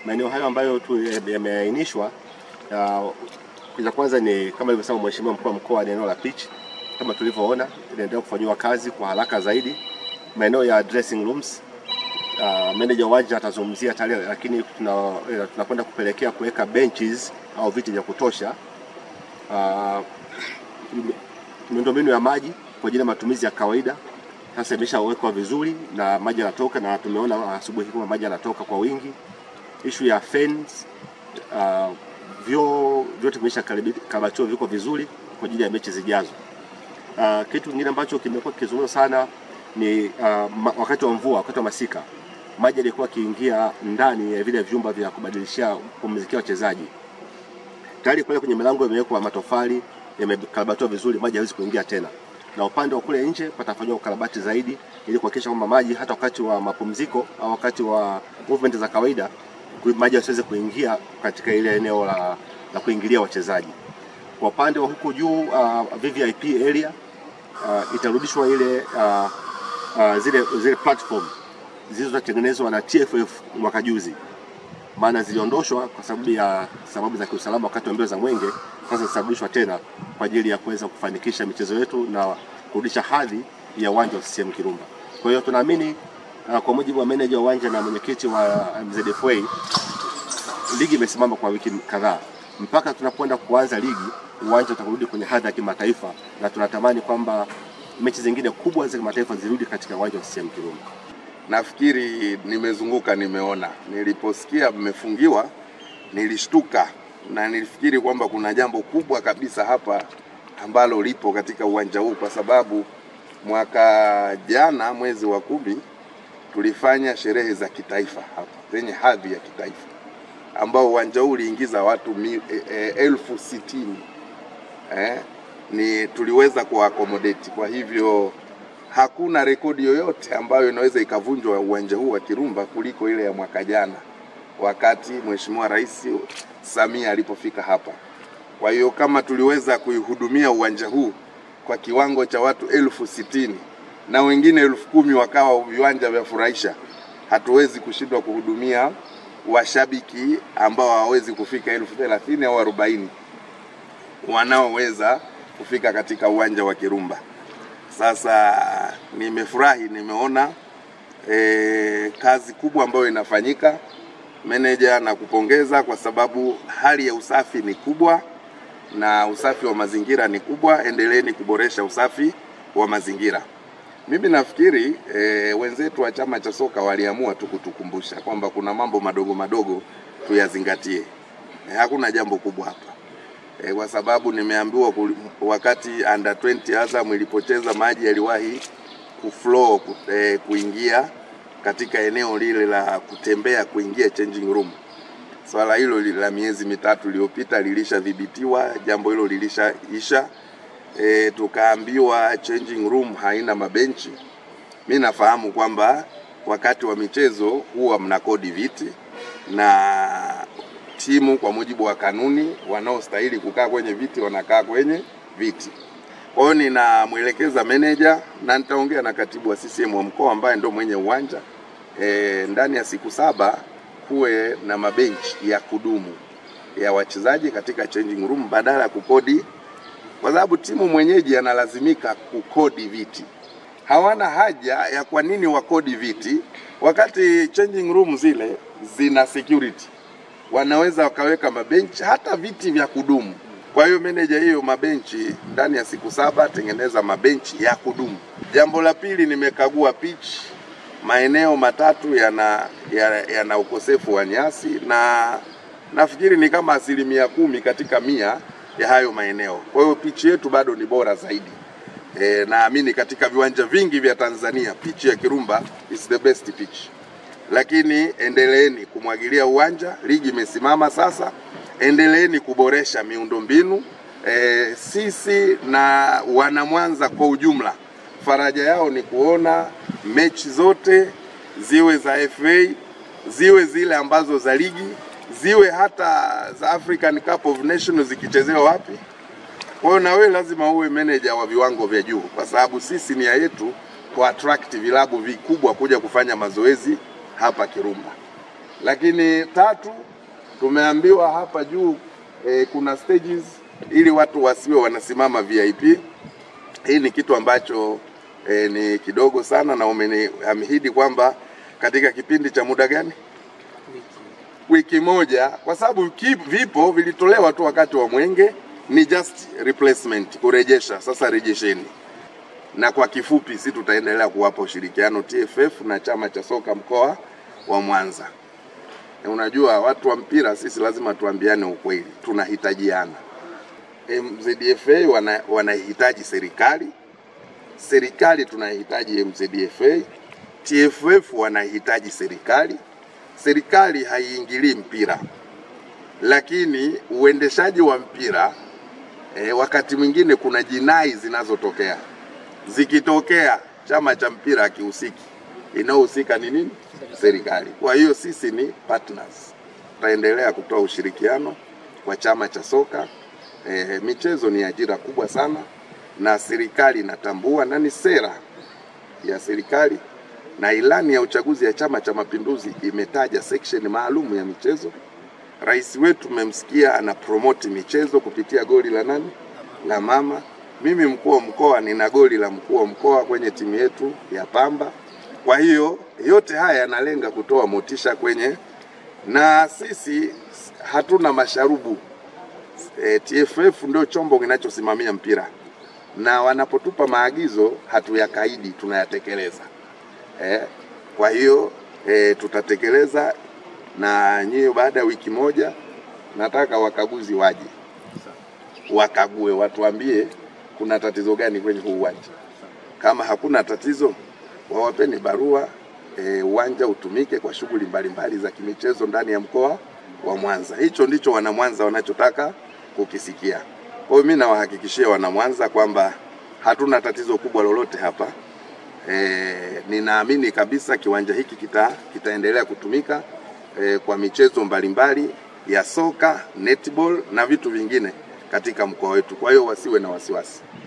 Maeneo hayo ambayo tu yameainishwa, kwa kwanza ni kama alivyosema Mheshimiwa Mkuu wa Mkoa, ni eneo la pitch kama tulivyoona inaendelea kufanywa kazi kwa haraka zaidi. Maeneo ya dressing rooms, manager uwanja atazungumzia tayari, lakini tunakwenda kupelekea kuweka benches au viti vya kutosha. Miundombinu ya maji kwa ajili ya matumizi ya kawaida sasa imeshawekwa vizuri na maji yanatoka, na tumeona asubuhi kama maji yanatoka kwa wingi. Issue ya fans, vyote vimeshakarabatiwa, viko vizuri kwa ajili ya mechi zijazo. Kitu kingine ambacho kimekuwa kizungumzwa sana ni wakati wa mvua, wakati wa masika, maji yalikuwa kiingia ndani ya vile vyumba vya kubadilishia kupumzikia wachezaji. Tayari pale kwenye milango imewekwa matofali, yamekarabatiwa vizuri, maji hawezi kuingia tena. Na upande wa kule nje patafanywa ukarabati zaidi ili kuhakikisha kwamba maji hata wakati wa mapumziko au wakati wa movement za kawaida maji yasiweze kuingia katika ile eneo la kuingilia wachezaji. Kwa upande wa huko juu, VVIP area itarudishwa ile zile platform zilizotengenezwa na TFF mwaka juzi, maana ziliondoshwa kwa sababu za kiusalama wakati wa mbio za Mwenge. Sasa zitarudishwa tena kwa ajili ya kuweza kufanikisha michezo yetu na kurudisha hadhi ya uwanja wa CCM Kirumba. Kwa hiyo tunaamini kwa mujibu wa manager wa uwanja na mwenyekiti wa MZFA, ligi imesimama kwa wiki kadhaa. Mpaka tunapoenda kuanza ligi, uwanja utarudi kwenye hadhi ya kimataifa, na tunatamani kwamba mechi zingine kubwa za kimataifa zirudi katika uwanja wa CCM Kirumba. Nafikiri nimezunguka, nimeona, niliposikia mmefungiwa nilishtuka na nilifikiri kwamba kuna jambo kubwa kabisa hapa ambalo lipo katika uwanja huu, kwa sababu mwaka jana mwezi wa 10 tulifanya sherehe za kitaifa hapa zenye hadhi ya kitaifa, ambao uwanja huu uliingiza watu 60,000. Ni tuliweza kuaccommodate. Kwa hivyo hakuna rekodi yoyote ambayo inaweza ikavunjwa uwanja huu wa Kirumba kuliko ile ya mwaka jana wakati Mheshimiwa Rais Samia alipofika hapa. Kwa hiyo kama tuliweza kuihudumia uwanja huu kwa kiwango cha watu 60,000 na wengine 10,000 wakawa viwanja vya furahisha, hatuwezi kushindwa kuhudumia washabiki ambao hawawezi kufika 30,000 au 40 wanaoweza kufika katika uwanja wa Kirumba. Sasa nimefurahi, nimeona kazi kubwa ambayo inafanyika. Manager na kupongeza kwa sababu hali ya usafi ni kubwa na usafi wa mazingira ni kubwa. Endeleeni kuboresha usafi wa mazingira. Mimi nafikiri wenzetu wa chama cha soka waliamua tu kutukumbusha kwamba kuna mambo madogo madogo tuyazingatie. Hakuna jambo kubwa hapa. Kwa sababu nimeambiwa wakati under 20 Azam ilipocheza, maji yaliwahi kuflow kuingia katika eneo lile la kutembea kuingia changing room. Swala hilo la miezi 3 iliyopita lilishadhibitiwa, jambo hilo lilishaisha. Tukaambiwa changing room haina mabenchi. Mimi nafahamu kwamba wakati wa michezo huwa mnakodi viti na timu kwa mujibu wa kanuni wanaostahili kukaa kwenye viti wanakaa kwenye viti. Kwa hiyo ninamwelekeza manager na nitaongea na katibu wa CCM wa mkoa ambaye ndio mwenye uwanja, ndani ya siku 7 kuwe na mabenchi ya kudumu ya wachezaji katika changing room badala ya kukodi, kwa sababu timu mwenyeji analazimika kukodi viti. Hawana haja ya kwa nini wakodi viti wakati changing room zile zina security. Wanaweza wakaweka mabenchi hata viti vya kudumu. Kwa hiyo manager, hiyo mabenchi ndani ya siku 7 tengeneza mabenchi ya kudumu. Jambo la pili, nimekagua pitch. Maeneo 3 yana ukosefu wa nyasi na nafikiri ni kama 10% katika 100 ya hayo maeneo. Kwa hiyo pitch yetu bado ni bora zaidi. Naamini katika viwanja vingi vya Tanzania pitch ya Kirumba is the best pitch. Lakini endeleeni kumwagilia uwanja, ligi imesimama sasa. Endeleeni kuboresha miundombinu. Sisi na wana Mwanza kwa ujumla, faraja yao ni kuona mechi zote, ziwe za FA, ziwe zile ambazo za ligi, ziwe hata za African Cup of Nations zikichezewa wapi. Kwa hiyo na wewe lazima uwe manager wa viwango vya juu, kwa sababu sisi nia yetu ku attract vilabu vikubwa kuja kufanya mazoezi hapa Kirumba. Lakini tatu, tumeambiwa hapa juu kuna stages ili watu wasiwe wanasimama VIP. Hii ni kitu ambacho ni kidogo sana, na umeniahidi kwamba katika kipindi cha muda gani? Wiki moja, kwa sababu vipo vilitolewa tu wakati wa Mwenge, ni just replacement, kurejesha. Sasa rejesheni. Na kwa kifupi, sisi tutaendelea kuwapa ushirikiano TFF na chama cha soka mkoa wa Mwanza. Unajua watu wa mpira sisi lazima tuambiane ukweli, tunahitajiana. MZDFA wanahitaji serikali, serikali tunahitaji MZDFA, TFF wanahitaji serikali. Serikali haiingilii mpira, lakini uendeshaji wa mpira wakati mwingine kuna jinai zinazotokea. Zikitokea chama cha mpira hakihusiki, inaohusika ni nini? Serikali. Kwa hiyo sisi ni partners. Tutaendelea kutoa ushirikiano kwa chama cha soka. Michezo ni ajira kubwa sana, na serikali inatambua, na ni sera ya serikali, na ilani ya uchaguzi ya Chama cha Mapinduzi imetaja section maalum ya michezo. Rais wetu mmemsikia ana promote michezo kupitia goli la nani? La mama. Mimi mkuu wa mkoa nina goli la mkuu wa mkoa kwenye timu yetu ya Pamba. Kwa hiyo yote haya yanalenga kutoa motisha kwenye, na sisi hatuna masharubu. TFF ndio chombo kinachosimamia mpira, na wanapotupa maagizo hatuyakaidi, tunayatekeleza. Kwa hiyo tutatekeleza, na nyinyi baada ya wiki moja nataka wakaguzi waje wakague, watuambie kuna tatizo gani kwenye huu uwanja. Kama hakuna tatizo, wawapeni barua, uwanja utumike kwa shughuli mbalimbali za kimichezo ndani ya mkoa wa Mwanza. Hicho ndicho wana Mwanza wanachotaka kukisikia. Kwa hiyo mimi nawahakikishia wana Mwanza kwamba hatuna tatizo kubwa lolote hapa. Ninaamini kabisa kiwanja hiki kitaendelea kutumika kwa michezo mbalimbali ya soka, netball na vitu vingine katika mkoa wetu. Kwa hiyo wasiwe na wasiwasi.